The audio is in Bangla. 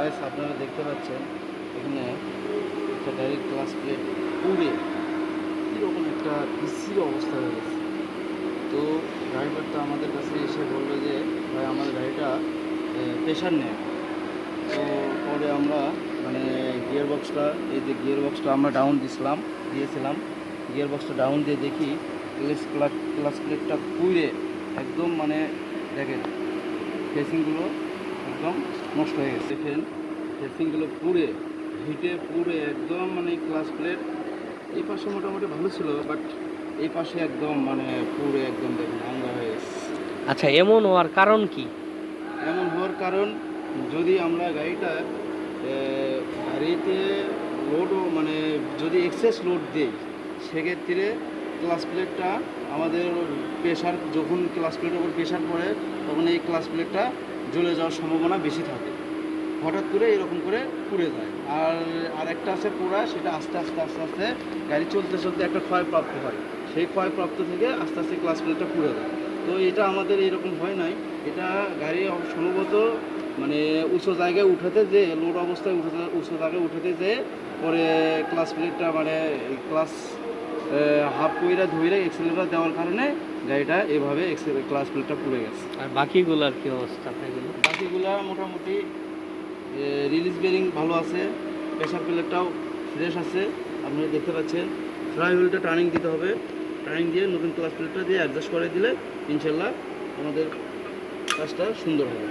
গাইস আপনারা দেখতে পাচ্ছেন এখানে একটা ডাইরেক্ট ক্লাস প্লেট পুড়ে কীরকম একটা বিশ্রী অবস্থা হয়ে গেছে। তো ড্রাইভারটা আমাদের কাছে এসে বললো যে ভাই আমাদের গাড়িটা প্রেশার নেয়। তো পরে আমরা মানে গিয়ার বক্সটা আমরা ডাউন দিয়েছিলাম। গিয়ার বক্সটা ডাউন দিয়ে দেখি ক্লাস প্লেটটা পুড়ে একদম মানে দেখেন ফেসিংগুলো একদম নষ্ট হয়ে গেছে। দেখেন ফেসিংগুলো হিটে পুড়ে একদম মানে ক্লাস প্লেট এই পাশে মোটামুটি ভালো ছিল, বাট এই পাশে একদম মানে পুড়ে একদম দেখেন আঙ্গা হয়ে গেছে। আচ্ছা, এমন হওয়ার কারণ কি? এমন হওয়ার কারণ, যদি আমরা গাড়িতে লোডও মানে যদি এক্সেস লোড দিই সেক্ষেত্রে ক্লাস প্লেটটা আমাদের যখন ক্লাস প্লেটের উপর প্রেশার পড়ে তখন এই ক্লাস প্লেটটা জ্বলে যাওয়ার সম্ভাবনা বেশি থাকে। হঠাৎ করে এরকম করে পুড়ে যায়। আর একটা আছে পোড়া, সেটা আস্তে আস্তে গাড়ি চলতে একটা ক্ষয়প্রাপ্ত হয়। সেই ক্ষয়প্রাপ্ত থেকে আস্তে আস্তে ক্লাস প্লেটটা পুড়ে যায়। তো এটা আমাদের এরকম হয় নাই। এটা গাড়ি সম্ভবত মানে উঁচু জায়গায় উঠাতে লোড অবস্থায় উঁচু জায়গায় উঠাতে পরে ক্লাস প্লেটটা মানে ক্লাস হাফ কইরা ধইরা এক্সেলেটার দেওয়ার কারণে গাড়িটা এভাবে ক্লাস প্লেটটা পুড়ে গেছে। আর বাকিগুলার কি অবস্থা? বাকিগুলা মোটামুটি রিলিজ বেরিং ভালো আছে, প্রেশার প্লেটটাও ফ্রেশ আছে। আপনারা দেখতে পাচ্ছেন ফ্লাই হুইলটা টার্নিং দিতে হবে, টার্নিং দিয়ে নতুন ক্লাস প্লেটটা দিয়ে অ্যাডজাস্ট করে দিলে ইনশাল্লাহ আমাদের কাজটা সুন্দর হবে।